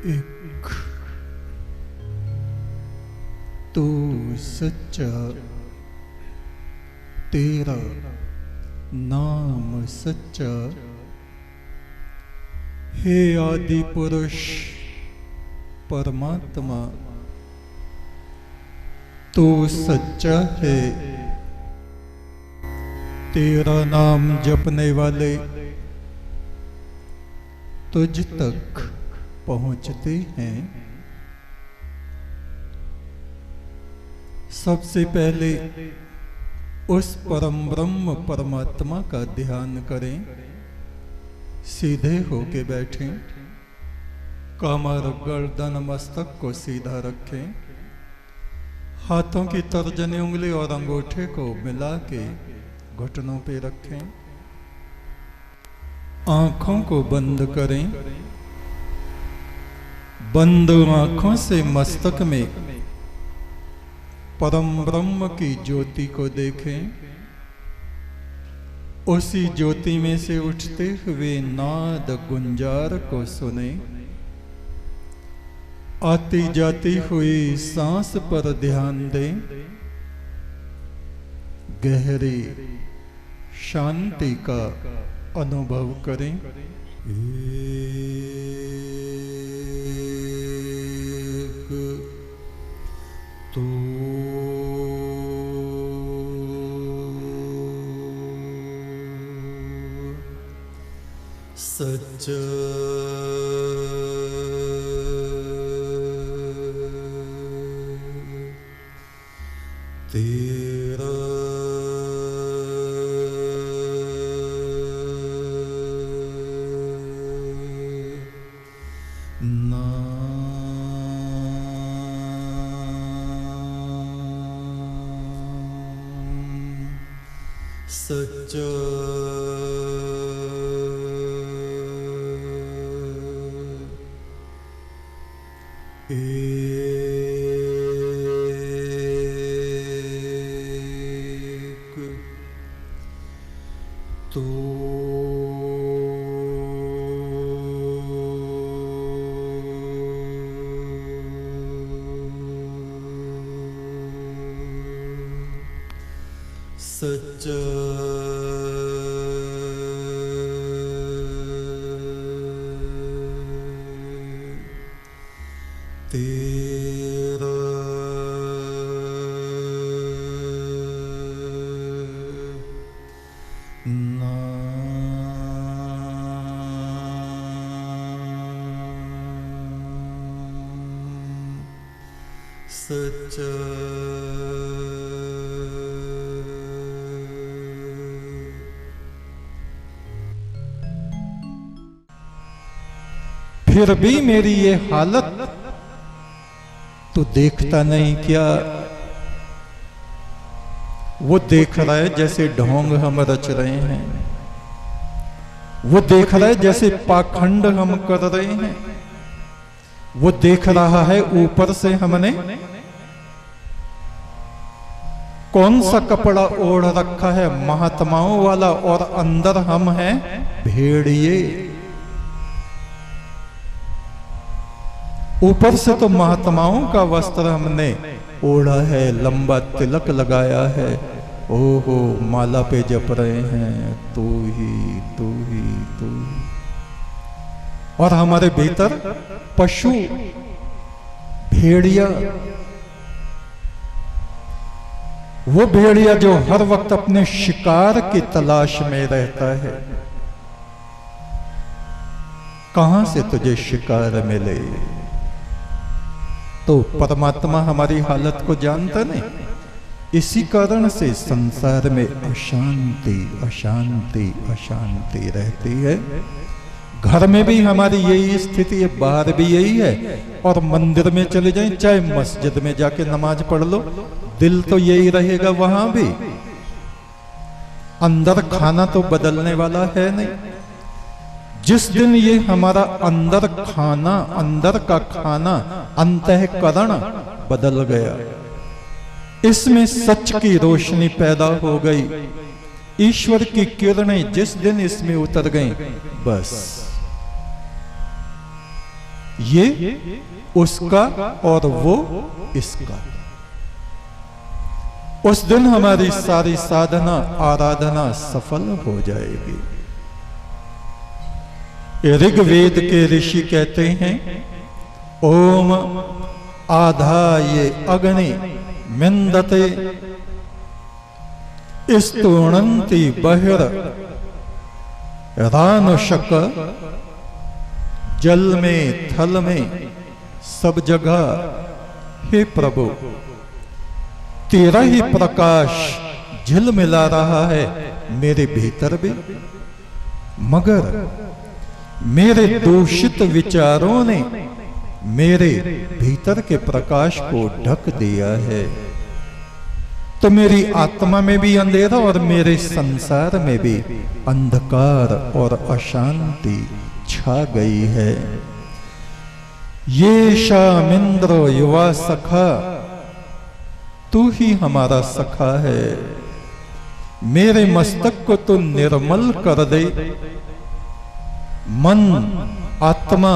एक तू सच्चा, तेरा नाम सच्चा, हे आदि पुरुष परमात्मा, तू सच्चा है। तेरा नाम जपने वाले तुझ तक पहुंचते हैं। सबसे पहले उस परम ब्रह्म परमात्मा का ध्यान करें। सीधे होके बैठें, कमर गर्दन मस्तक को सीधा रखें, हाथों की तर्जनी उंगली और अंगूठे को मिला के घुटनों पे रखें। आंखों को बंद करें। बंद आंखों से मस्तक में परम ब्रह्म की ज्योति को देखें। उसी ज्योति में से उठते हुए नाद गुंजार को सुने। आती जाती हुई सांस पर ध्यान दें। गहरी शांति का अनुभव करें। तू सच्चा, तेरा सच्चा, एक तू सच्चा, तेरा नाम सच्चा, फिर भी मेरी ये हालत तो देखता नहीं क्या? वो देख रहा है जैसे ढोंग हम रच रहे हैं। वो देख रहा है जैसे पाखंड हम कर रहे हैं। वो देख रहा है ऊपर से हमने कौन सा कपड़ा ओढ़ रखा है, महात्माओं वाला, और अंदर हम हैं भेड़िए। ऊपर से तो महात्माओं का वस्त्र हमने ओढ़ा है, लंबा तिलक लगाया है, ओहो माला पे जप रहे हैं तू ही तू ही तू ही। और हमारे भीतर पशु भेड़िया, वो भेड़िया जो हर वक्त अपने शिकार की तलाश में रहता है। कहां से तुझे शिकार मिले? तो परमात्मा हमारी हालत को जानता नहीं। इसी कारण से संसार में अशांति अशांति अशांति रहती है। घर में भी हमारी यही स्थिति है, बाहर भी यही है, और मंदिर में चले जाएं, चाहे मस्जिद में जाके नमाज पढ़ लो, दिल तो यही रहेगा वहां भी। अंदर खाना तो बदलने वाला है नहीं। जिस दिन ये हमारा अंदर खाना, अंदर का खाना, अंतःकरण बदल गया, इसमें सच की रोशनी पैदा हो गई, ईश्वर की किरणें जिस दिन इसमें उतर गईं, बस ये उसका और वो इसका। उस दिन हमारी सारी साधना आराधना सफल हो जाएगी। ऋग्वेद के ऋषि कहते हैं, ओम आधाये अग्नि मिंदते स्तुणन्ति बहिर रानुषक। जल में थल में सब जगह हे प्रभु तेरा ही प्रकाश झिलमिला रहा है मेरे भीतर भी, मगर मेरे दूषित विचारों ने मेरे भीतर के प्रकाश को ढक दिया है। तो मेरी आत्मा में भी अंधेरा और मेरे संसार में भी अंधकार और अशांति छा गई है। ये शामिंद्र युवा सखा, तू ही हमारा सखा है। मेरे मस्तक को तू निर्मल कर दे। मन आत्मा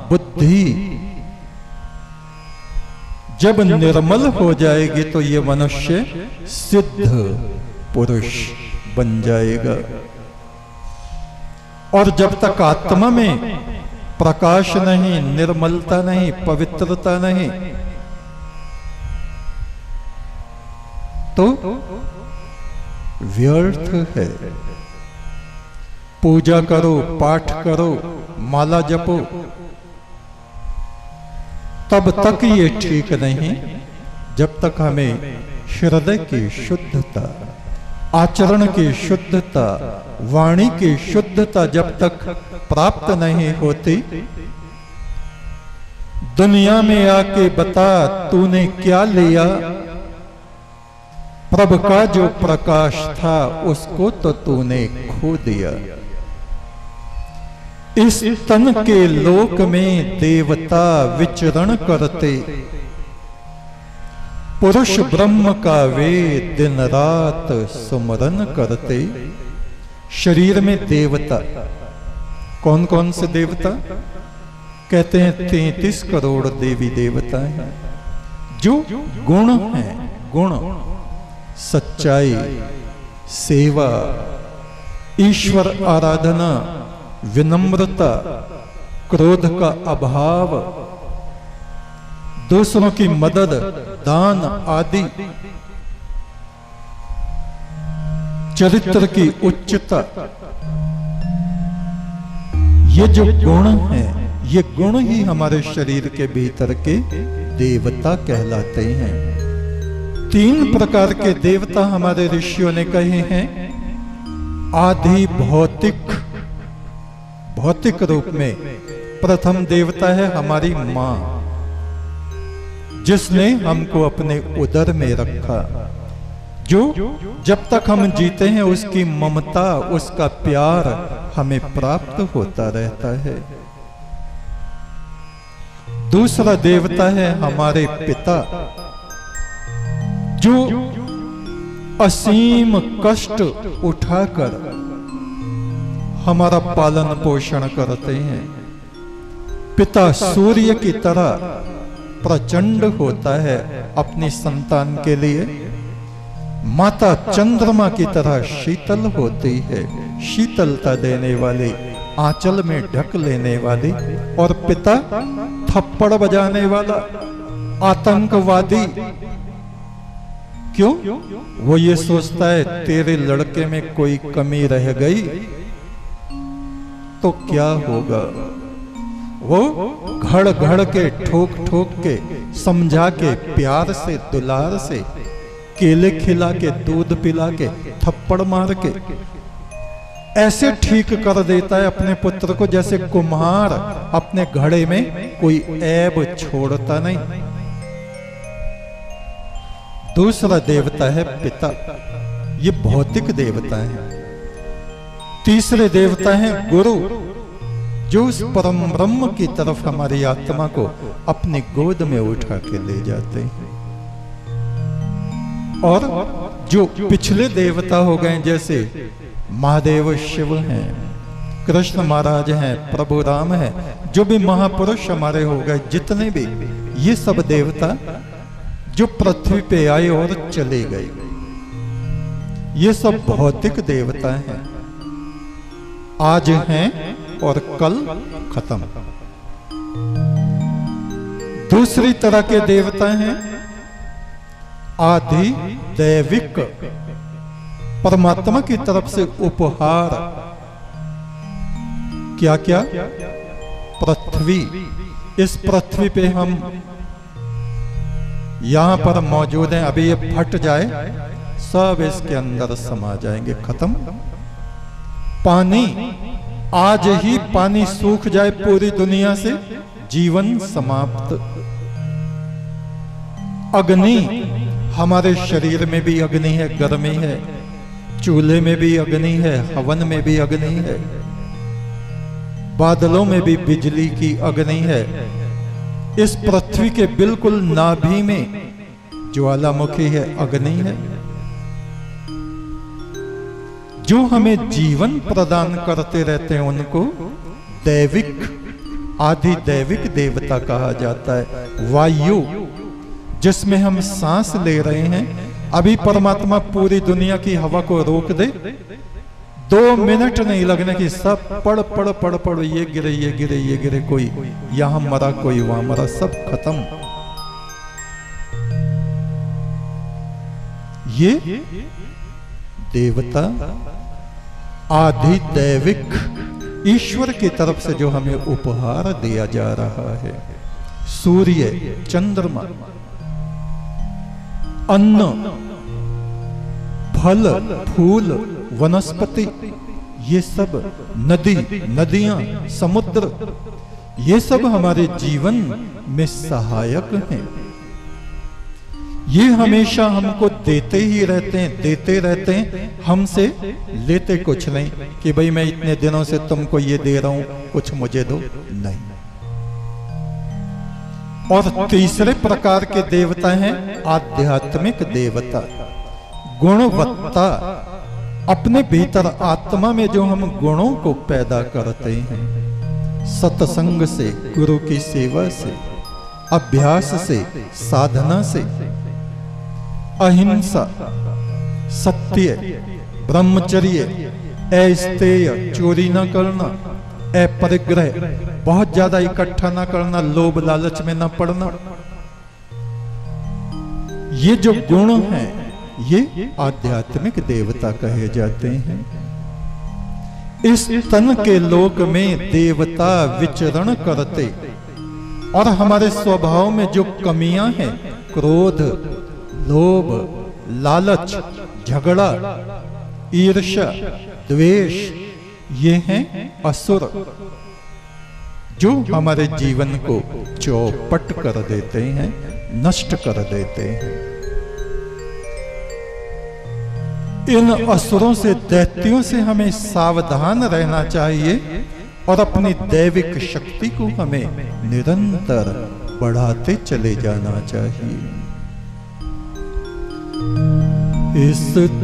बुद्धि जब निर्मल हो जाएगी तो ये मनुष्य सिद्ध पुरुष बन जाएगा। और जब तक आत्मा में प्रकाश नहीं, निर्मलता नहीं, पवित्रता नहीं, तो व्यर्थ है। पूजा करो, पाठ करो, माला जपो, तब तक ये ठीक नहीं जब तक हमें हृदय की शुद्धता, आचरण की शुद्धता, वाणी की शुद्धता जब तक प्राप्त नहीं होती। दुनिया में आके बता तूने क्या लिया। प्रभु का जो प्रकाश था उसको तो तूने खो दिया। इस तन के लोक में देवता विचरण करते, पुरुष ब्रह्म का वे दिन रात सुमरन करते। शरीर में देवता, कौन कौन से देवता? कहते हैं 33 करोड़ देवी देवता हैं जो गुण हैं। गुण सच्चाई, सेवा, ईश्वर आराधना, विनम्रता, क्रोध का अभाव, दूसरों की मदद, दान आदि, चरित्र की उच्चता, ये जो गुण हैं, ये गुण ही हमारे शरीर के भीतर के देवता कहलाते हैं। 3 प्रकार के देवता हमारे ऋषियों ने कहे हैं। आदि भौतिक, भौतिक रूप में प्रथम देवता है हमारी मां, जिसने हमको अपने उदर में रखा, जो जब तक हम जीते हैं उसकी ममता, उसका प्यार हमें प्राप्त होता रहता है। दूसरा देवता है हमारे पिता, जो असीम कष्ट उठाकर हमारा पालन पोषण करते हैं। पिता सूर्य की तरह प्रचंड होता है अपनी संतान के लिए, माता चंद्रमा की तरह शीतल होती है, शीतलता देने वाली, आंचल में ढक लेने वाली। और पिता थप्पड़ बजाने वाला, आतंकवादी। क्यों? वो ये सोचता है तेरे लड़के में कोई कमी रह गई तो क्या होगा। वो घड़ घड़ के, ठोक ठोक के, समझा के, प्यार से, दुलार से, केले खिला के, दूध पिला के, थप्पड़ मार के ऐसे ठीक कर देता है अपने पुत्र को जैसे कुम्हार अपने घड़े में कोई ऐब छोड़ता नहीं। दूसरा देवता है पिता, ये भौतिक देवता है। तीसरे देवता हैं गुरु, जो उस परम ब्रह्म की तरफ हमारी आत्मा को अपनी गोद में उठा के ले जाते हैं। और जो पिछले देवता हो गए, जैसे महादेव शिव हैं, कृष्ण महाराज हैं, प्रभु राम है, जो भी महापुरुष हमारे हो गए, जितने भी, ये सब देवता जो पृथ्वी पे आए और चले गए, ये सब भौतिक देवता हैं, आज हैं और कल खत्म। दूसरी तरह के देवता हैं आदि दैविक, परमात्मा की तरफ से उपहार। क्या क्या? पृथ्वी। इस पृथ्वी पे हम यहां पर मौजूद हैं, अभी ये फट जाए सब इसके अंदर समा जाएंगे, खत्म। पानी, आज ही पानी सूख जाए पूरी दुनिया से, जीवन समाप्त। अग्नि, हमारे शरीर में भी अग्नि है, गर्मी है, चूल्हे में भी अग्नि है, हवन में भी अग्नि है, बादलों में भी बिजली की अग्नि है। इस पृथ्वी के बिल्कुल नाभि में ज्वालामुखी है, अग्नि है, जो हमें जीवन प्रदान करते रहते हैं। उनको दैविक, आदि दैविक देवता कहा जाता है। वायु, जिसमें हम सांस ले रहे हैं, अभी परमात्मा पूरी दुनिया की हवा को रोक दे, 2 मिनट नहीं लगने की, सब पड़ पड़ पड़ पड़, ये गिरे ये गिरे ये गिरे, कोई यहां मरा कोई वहां मरा, सब खत्म। ये देवता आदि दैविक ईश्वर की तरफ से जो हमें उपहार दिया जा रहा है। सूर्य, चंद्रमा, अन्न, फल, फूल, वनस्पति, ये सब, नदी, नदियां, समुद्र, ये सब हमारे जीवन में सहायक हैं। ये हमेशा हमको देते ही रहते हैं, देते रहते हैं, हमसे लेते कुछ नहीं कि भाई मैं इतने दिनों से तुमको ये दे रहा हूं, कुछ मुझे दो, नहीं। और तीसरे प्रकार के देवता हैं आध्यात्मिक देवता। गुणवत्ता, अपने भीतर आत्मा में जो हम गुणों को पैदा करते हैं, सत्संग से, गुरु की सेवा से, अभ्यास से, साधना से, अहिंसा, सत्य, ब्रह्मचर्य, अस्तेय, चोरी न करना, अपरिग्रह, बहुत ज्यादा इकट्ठा ना करना, लोभ लालच में ना पड़ना, ये जो गुण हैं, ये आध्यात्मिक देवता कहे जाते हैं। इस तन के लोक में देवता विचरण करते, और हमारे स्वभाव में जो कमियां हैं, क्रोध, लोभ, लालच, झगड़ा, ईर्ष्या, द्वेष, ये हैं असुर, जो हमारे जीवन को चौपट कर देते हैं, नष्ट कर देते हैं। इन असुरों से, दैत्यों से हमें सावधान रहना चाहिए और अपनी दैविक शक्ति को हमें निरंतर बढ़ाते चले जाना चाहिए। इस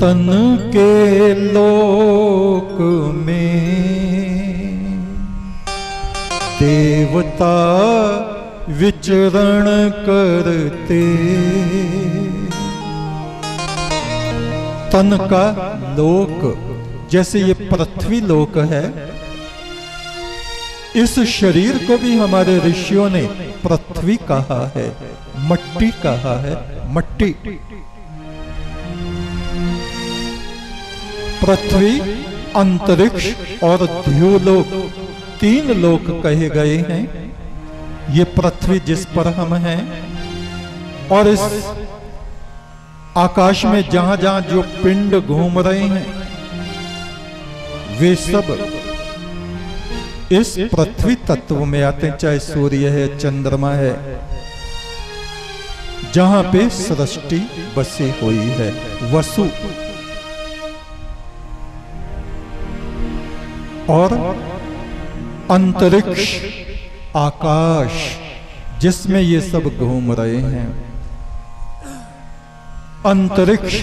तन के लोक में देवता विचरण करते, तन का लोक, जैसे ये पृथ्वी लोक है, इस शरीर को भी हमारे ऋषियों ने पृथ्वी कहा है, मट्टी कहा है, मट्टी। पृथ्वी, अंतरिक्ष और द्युलोक, 3 लोक कहे गए हैं। ये पृथ्वी जिस पर हम हैं, और इस आकाश में जहां जहां जो पिंड घूम रहे हैं, वे सब इस पृथ्वी तत्व में आते हैं। चाहे सूर्य है, चंद्रमा है, जहां पे सृष्टि बसी हुई है, वसु, और अंतरिक्ष, आकाश, जिसमें ये सब घूम रहे हैं। अंतरिक्ष,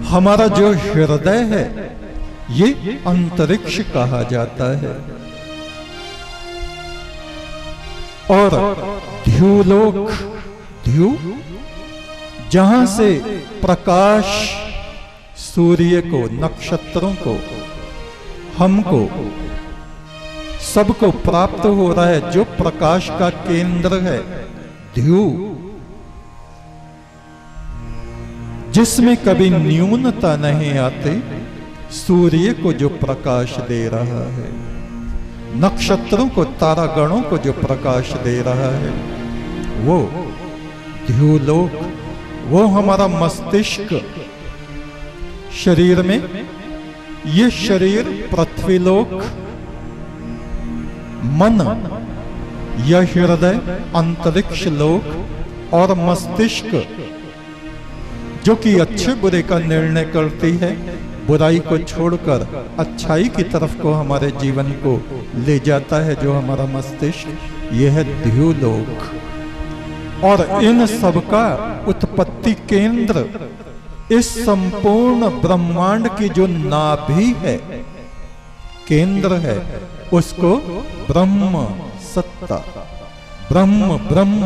हमारा जो हृदय है, ये अंतरिक्ष कहा जाता है। और ध्युलोक, ध्यु जहां से प्रकाश सूर्य को, नक्षत्रों को, हमको, सबको प्राप्त हो रहा है, जो प्रकाश का केंद्र है ध्यू, जिसमें कभी न्यूनता नहीं आती, सूर्य को जो प्रकाश दे रहा है, नक्षत्रों को, तारागणों को जो प्रकाश दे रहा है, वो ध्युलोक, वो हमारा मस्तिष्क। शरीर में ये शरीर पृथ्वीलोक, मन यह हृदय अंतरिक्ष लोक, और मस्तिष्क जो कि अच्छे बुरे का निर्णय करती है, बुराई को छोड़कर अच्छाई की तरफ को हमारे जीवन को ले जाता है, जो हमारा मस्तिष्क, यह है ध्युलोक। और इन सब का उत्पत्ति केंद्र इस संपूर्ण ब्रह्मांड की जो नाभि है, केंद्र है, उसको ब्रह्म सत्ता, ब्रह्म ब्रह्म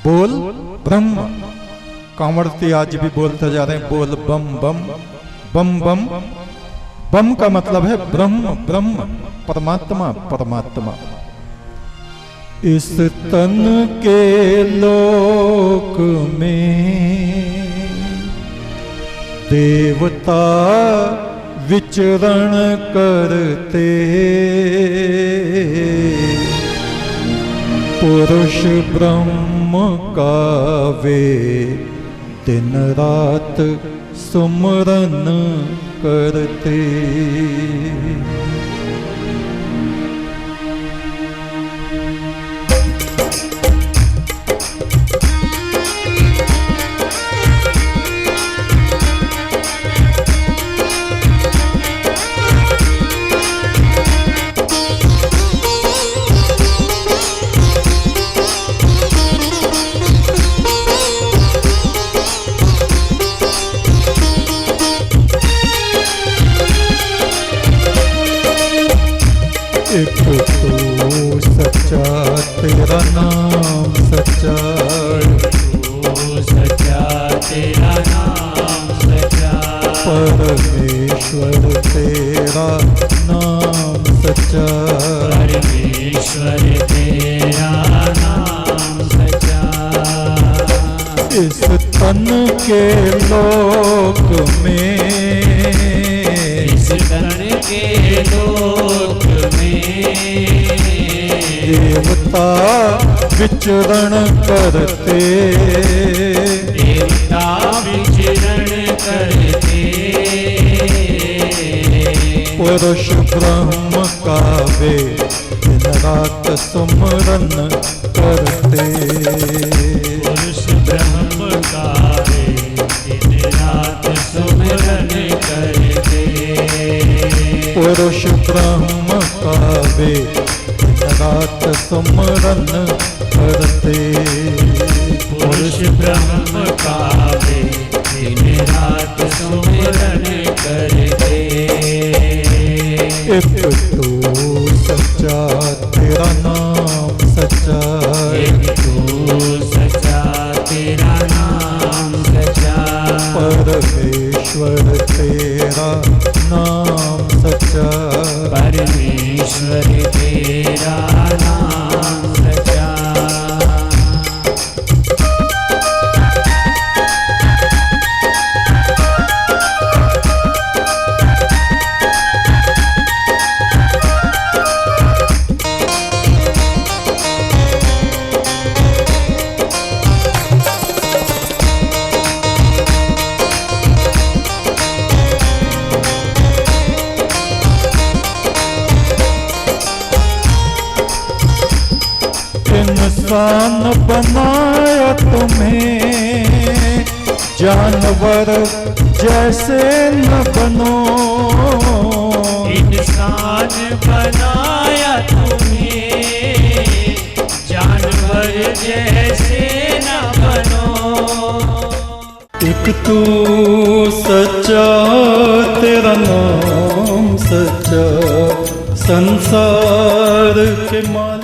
बोल ब्रह्म। कांवड़ती आज भी बोलते जा रहे हैं बोल बम बम बम बम। बम का मतलब है ब्रह्म ब्रह्म, परमात्मा परमात्मा। इस तन के लोक में देवता विचरण करते, पुरुष ब्रह्म का वे दिन रात सुमरन करते। एक तो सच्चा तेरा नाम सच्चा, तो सच्चा तेरा नाम सच्चा, परमेश्वर तेरा नाम सच्चा, परमेश्वर तेरा नाम सच्चा। इस तन के लोक में, इस तन के लोक देवता विचरण करते, देवता विचरण करते, पुरुष ब्रह्म का वे दिन रात सुमरन करते, पुरुष ब्रह्म का वे दिन रात सुमरन करते, पुरुष ब्रह्म का वे रात सुमरन करते, पुरुष ब्रह्म का वे दिन रात सुमरन करते। एक तो सच्चा तेरा नाम सच्चा, एक तो सच्चा तेरा नाम सच्चा, परमेश्वर तेरा नाम सच्चा, परमेश्वर तेरा नाम सच्चा। इंसान बनाया तुम्हें, जानवर जैसे न बनो, इंसान बनाया तुम्हें, जानवर जैसे न बनो। एक तू सच्चा तेरा नाम संसार के मालिक